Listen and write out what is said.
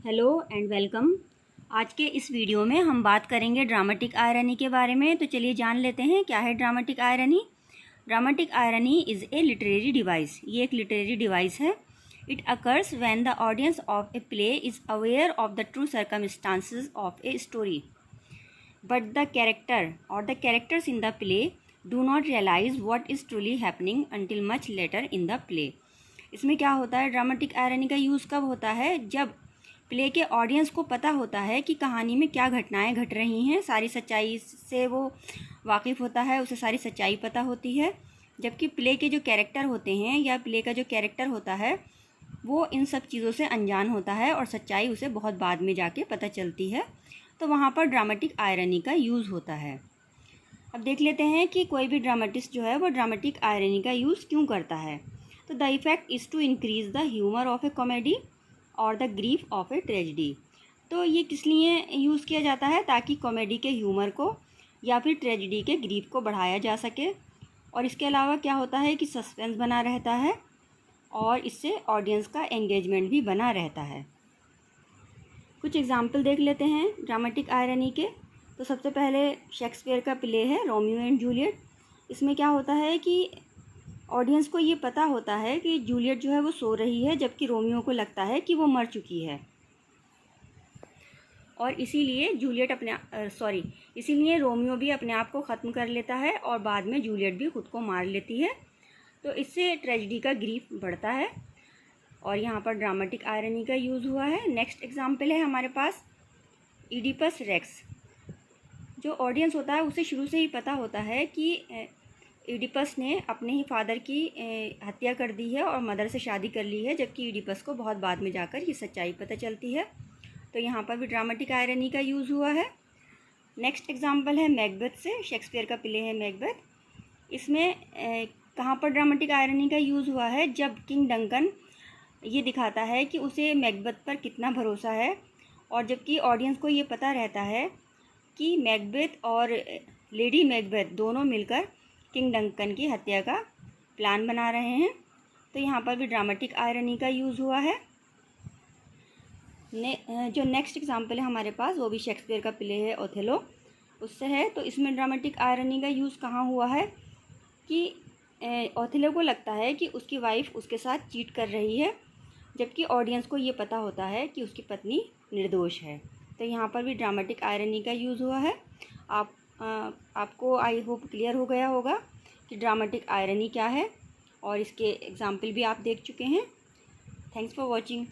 Hello and welcome. आज के इस वीडियो में हम बात करेंगे ड्रामेटिक आयरनी के बारे में। तो चलिए जान लेते हैं क्या है dramatic irony. Dramatic irony is a literary device. ये एक लिटरेरी डिवाइस है। It occurs when the audience of a play is aware of the true circumstances of a story but the character और the characters in the play do not realise what is truly happening until much later in the play. इसमें क्या होता है, dramatic irony का use कब होता है, जब प्ले के ऑडियंस को पता होता है कि कहानी में क्या घटनाएं घट रही हैं, सारी सच्चाई से वो वाकिफ़ होता है, उसे सारी सच्चाई पता होती है। जबकि प्ले के जो कैरेक्टर होते हैं या प्ले का जो कैरेक्टर होता है वो इन सब चीज़ों से अनजान होता है और सच्चाई उसे बहुत बाद में जाके पता चलती है। तो वहाँ पर ड्रामेटिक आयरनी का यूज़ होता है। अब देख लेते हैं कि कोई भी ड्रामेटिस्ट जो है वो ड्रामेटिक आयरनी का यूज़ क्यों करता है। तो the effect is to increase the humour of a comedy और the grief of a tragedy. तो ये किस लिए यूज़ किया जाता है, ताकि कॉमेडी के ह्यूमर को या फिर ट्रेजिडी के ग्रीफ को बढ़ाया जा सके। और इसके अलावा क्या होता है कि सस्पेंस बना रहता है और इससे ऑडियंस का एंगेजमेंट भी बना रहता है। कुछ एग्जाम्पल देख लेते हैं ड्रामेटिक आयरनी के। तो सबसे पहले शेक्सपियर का प्ले है रोमियो एंड जूलियट। इसमें क्या होता है कि ऑडियंस को ये पता होता है कि जूलियट जो है वो सो रही है, जबकि रोमियो को लगता है कि वो मर चुकी है। और इसीलिए इसीलिए रोमियो भी अपने आप को ख़त्म कर लेता है और बाद में जूलियट भी खुद को मार लेती है। तो इससे ट्रेजिडी का ग्रीफ बढ़ता है और यहाँ पर ड्रामेटिक आयरनी का यूज़ हुआ है। नेक्स्ट एग्जाम्पल है हमारे पास इडिपस रेक्स। जो ऑडियंस होता है उसे शुरू से ही पता होता है कि इडिपस ने अपने ही फादर की हत्या कर दी है और मदर से शादी कर ली है, जबकि इडिपस को बहुत बाद में जाकर ये सच्चाई पता चलती है। तो यहाँ पर भी ड्रामेटिक आयरनी का यूज़ हुआ है। नेक्स्ट एग्जाम्पल है मैकबेथ से। शेक्सपियर का प्ले है मैकबेथ। इसमें कहाँ पर ड्रामेटिक आयरनी का यूज़ हुआ है, जब किंग डंकन ये दिखाता है कि उसे मैकबेथ पर कितना भरोसा है, और जबकि ऑडियंस को ये पता रहता है कि मैकबेथ और लेडी मैकबेथ दोनों मिलकर किंग डंकन की हत्या का प्लान बना रहे हैं। तो यहाँ पर भी ड्रामेटिक आयरनी का यूज़ हुआ है। जो नेक्स्ट एग्जाम्पल है हमारे पास वो भी शेक्सपियर का प्ले है ओथेलो, उससे है। तो इसमें ड्रामेटिक आयरनी का यूज़ कहाँ हुआ है कि ओथेलो को लगता है कि उसकी वाइफ उसके साथ चीट कर रही है, जबकि ऑडियंस को ये पता होता है कि उसकी पत्नी निर्दोष है। तो यहाँ पर भी ड्रामेटिक आयरनी का यूज़ हुआ है। आपको आई होप क्लियर हो गया होगा कि ड्रामेटिक आयरनी क्या है, और इसके एग्जाम्पल भी आप देख चुके हैं। Thanks for watching.